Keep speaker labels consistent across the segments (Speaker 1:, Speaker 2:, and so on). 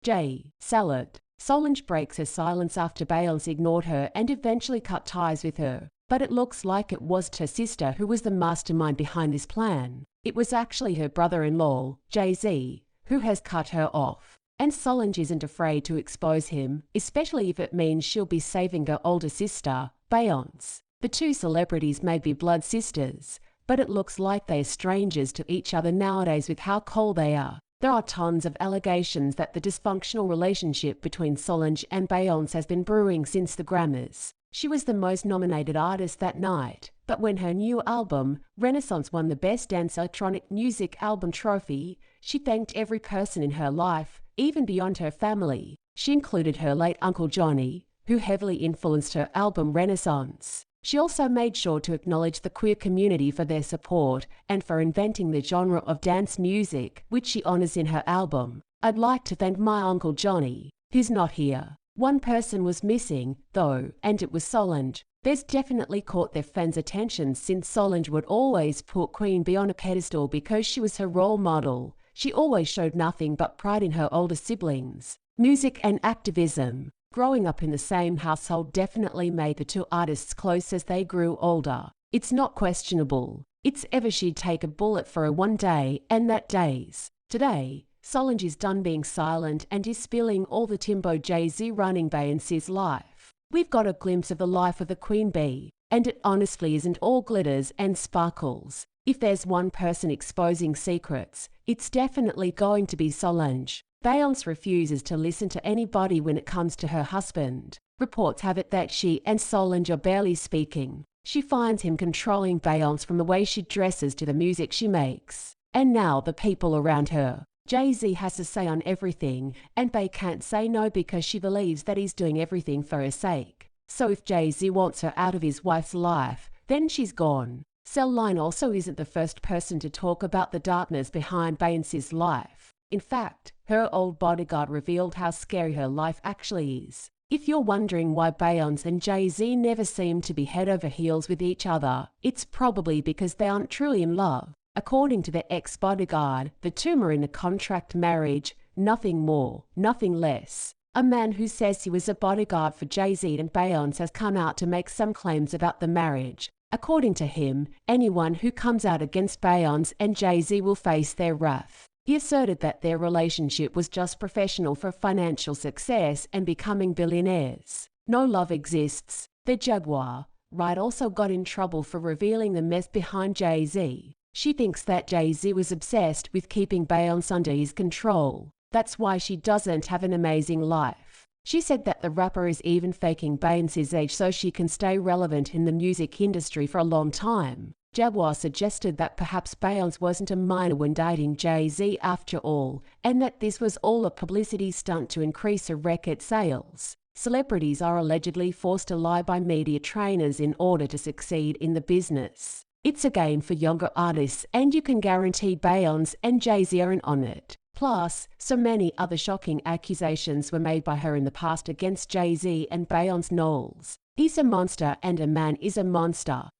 Speaker 1: J. Salad. Solange breaks her silence after Beyoncé ignored her and eventually cut ties with her. But it looks like it was her sister who was the mastermind behind this plan. It was actually her brother-in-law, Jay-Z, who has cut her off. And Solange isn't afraid to expose him, especially if it means she'll be saving her older sister, Beyoncé. The two celebrities may be blood sisters, but it looks like they are strangers to each other nowadays with how cold they are. There are tons of allegations that the dysfunctional relationship between Solange and Beyoncé has been brewing since the Grammys. She was the most nominated artist that night, but when her new album, Renaissance, won the Best Dance Electronic Music Album trophy, she thanked every person in her life, even beyond her family. She included her late Uncle Johnny, who heavily influenced her album Renaissance. She also made sure to acknowledge the queer community for their support and for inventing the genre of dance music, which she honors in her album. I'd like to thank my Uncle Johnny. He's not here. One person was missing, though, and it was Solange. There's definitely caught their fans' attention since Solange would always put Queen Bee on a pedestal because she was her role model. She always showed nothing but pride in her older siblings. Music and activism. Growing up in the same household definitely made the two artists close as they grew older. It's not questionable. It's ever she'd take a bullet for her one day, and that days. Today, Solange is done being silent and is spilling all the Timbo Jay-Z running Beyoncé's life. We've got a glimpse of the life of the Queen Bee, and it honestly isn't all glitters and sparkles. If there's one person exposing secrets, it's definitely going to be Solange. Beyoncé refuses to listen to anybody when it comes to her husband. Reports have it that she and Solange are barely speaking. She finds him controlling Beyoncé from the way she dresses to the music she makes. And now the people around her. Jay-Z has a say on everything, and Bey can't say no because she believes that he's doing everything for her sake. So if Jay-Z wants her out of his wife's life, then she's gone. Solange also isn't the first person to talk about the darkness behind Beyoncé's life. In fact, her old bodyguard revealed how scary her life actually is. If you're wondering why Beyoncé and Jay-Z never seem to be head over heels with each other, it's probably because they aren't truly in love. According to their ex-bodyguard, the two are in a contract marriage, nothing more, nothing less. A man who says he was a bodyguard for Jay-Z and Beyoncé has come out to make some claims about the marriage. According to him, anyone who comes out against Beyoncé and Jay-Z will face their wrath. He asserted that their relationship was just professional for financial success and becoming billionaires. No love exists. The Jaguar, right, also got in trouble for revealing the mess behind Jay-Z. She thinks that Jay-Z was obsessed with keeping Beyoncé under his control. That's why she doesn't have an amazing life. She said that the rapper is even faking Beyoncé's age so she can stay relevant in the music industry for a long time. Jaguar suggested that perhaps Beyoncé wasn't a minor when dating Jay-Z after all, and that this was all a publicity stunt to increase her record sales. Celebrities are allegedly forced to lie by media trainers in order to succeed in the business. It's a game for younger artists, and you can guarantee Beyoncé and Jay-Z aren't on it. Plus, so many other shocking accusations were made by her in the past against Jay-Z and Beyoncé Knowles. He's a monster and a man is a monster.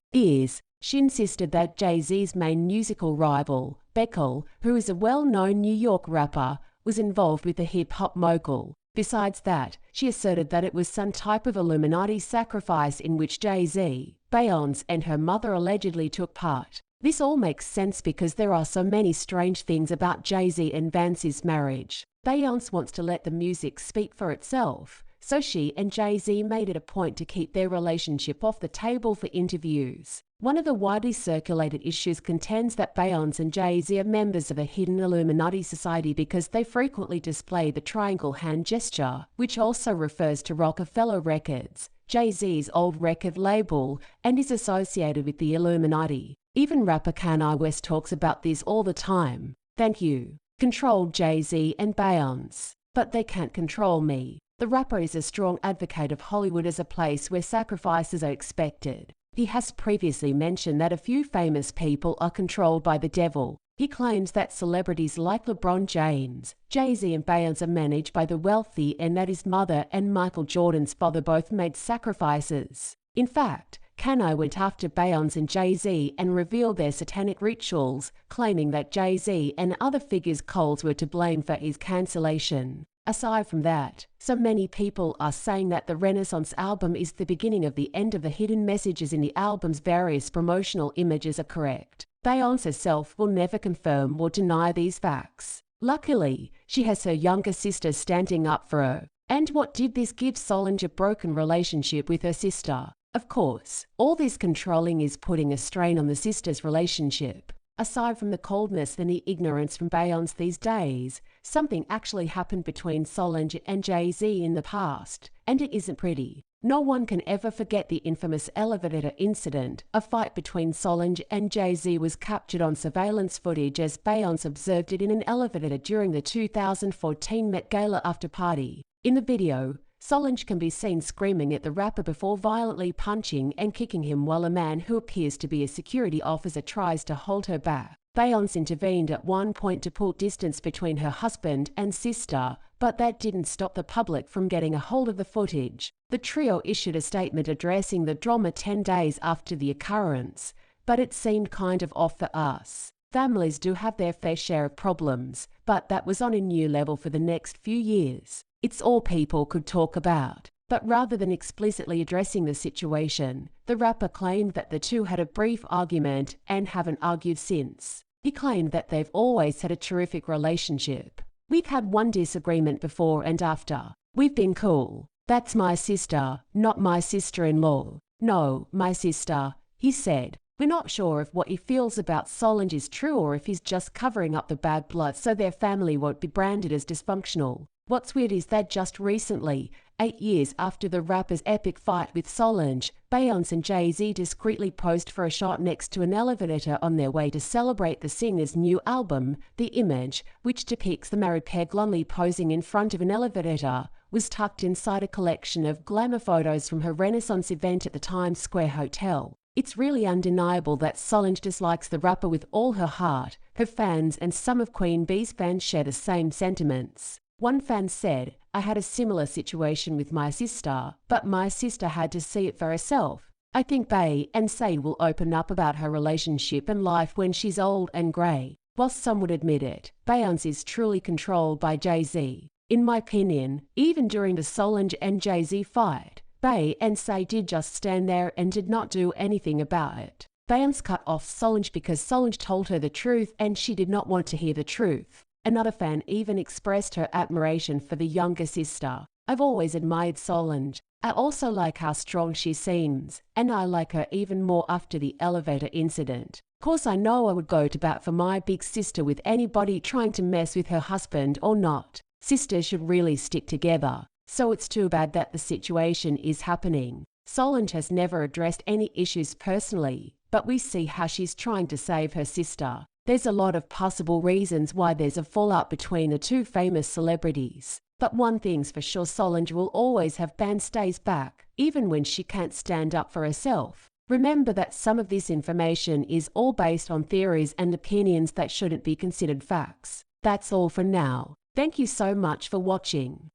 Speaker 1: She insisted that Jay-Z's main musical rival, Beckel, who is a well-known New York rapper, was involved with the hip-hop mogul. Besides that, she asserted that it was some type of Illuminati sacrifice in which Jay-Z, Beyoncé, and her mother allegedly took part. This all makes sense because there are so many strange things about Jay-Z and Beyoncé's marriage. Beyoncé wants to let the music speak for itself, so she and Jay-Z made it a point to keep their relationship off the table for interviews. One of the widely circulated issues contends that Beyoncé and Jay-Z are members of a hidden Illuminati society because they frequently display the triangle hand gesture, which also refers to Rockefeller Records, Jay-Z's old record label, and is associated with the Illuminati. Even rapper Kanye West talks about this all the time. Thank you. Controlled Jay-Z and Beyoncé. But they can't control me. The rapper is a strong advocate of Hollywood as a place where sacrifices are expected. He has previously mentioned that a few famous people are controlled by the devil. He claims that celebrities like LeBron James, Jay-Z and Beyoncé are managed by the wealthy and that his mother and Michael Jordan's father both made sacrifices. In fact, Kanye went after Beyoncé and Jay-Z and revealed their satanic rituals, claiming that Jay-Z and other figures' cults were to blame for his cancellation. Aside from that, so many people are saying that the Renaissance album is the beginning of the end of the hidden messages in the album's various promotional images are correct. Beyoncé herself will never confirm or deny these facts. Luckily, she has her younger sister standing up for her. And what did this give Solange a broken relationship with her sister? Of course, all this controlling is putting a strain on the sister's relationship. Aside from the coldness and the ignorance from Beyoncé these days, something actually happened between Solange and Jay-Z in the past, and it isn't pretty. No one can ever forget the infamous elevator incident. A fight between Solange and Jay-Z was captured on surveillance footage as Beyoncé observed it in an elevator during the 2014 Met Gala after party. In the video, Solange can be seen screaming at the rapper before violently punching and kicking him while a man who appears to be a security officer tries to hold her back. Beyoncé intervened at one point to put distance between her husband and sister, but that didn't stop the public from getting a hold of the footage. The trio issued a statement addressing the drama 10 days after the occurrence, but it seemed kind of off for us. Families do have their fair share of problems, but that was on a new level for the next few years. It's all people could talk about. But rather than explicitly addressing the situation, the rapper claimed that the two had a brief argument and haven't argued since. He claimed that they've always had a terrific relationship. We've had one disagreement before and after. We've been cool. That's my sister, not my sister-in-law. No, my sister, he said. We're not sure if what he feels about Solange is true or if he's just covering up the bad blood so their family won't be branded as dysfunctional. What's weird is that just recently, 8 years after the rapper's epic fight with Solange, Beyoncé and Jay-Z discreetly posed for a shot next to an elevator on their way to celebrate the singer's new album. The image, which depicts the married pair glumly posing in front of an elevator, was tucked inside a collection of glamour photos from her Renaissance event at the Times Square Hotel. It's really undeniable that Solange dislikes the rapper with all her heart. Her fans and some of Queen B's fans share the same sentiments. One fan said, "I had a similar situation with my sister, but my sister had to see it for herself. I think Beyoncé will open up about her relationship and life when she's old and grey." While some would admit it, Beyoncé is truly controlled by Jay-Z. In my opinion, even during the Solange and Jay-Z fight, Beyoncé did just stand there and did not do anything about it. Beyoncé cut off Solange because Solange told her the truth and she did not want to hear the truth. Another fan even expressed her admiration for the younger sister. "I've always admired Solange. I also like how strong she seems, and I like her even more after the elevator incident. Course I know I would go to bat for my big sister with anybody trying to mess with her husband or not. Sisters should really stick together. So it's too bad that the situation is happening." Solange has never addressed any issues personally, but we see how she's trying to save her sister. There's a lot of possible reasons why there's a fallout between the two famous celebrities. But one thing's for sure, Solange will always have Beyoncé's back, even when she can't stand up for herself. Remember that some of this information is all based on theories and opinions that shouldn't be considered facts. That's all for now. Thank you so much for watching.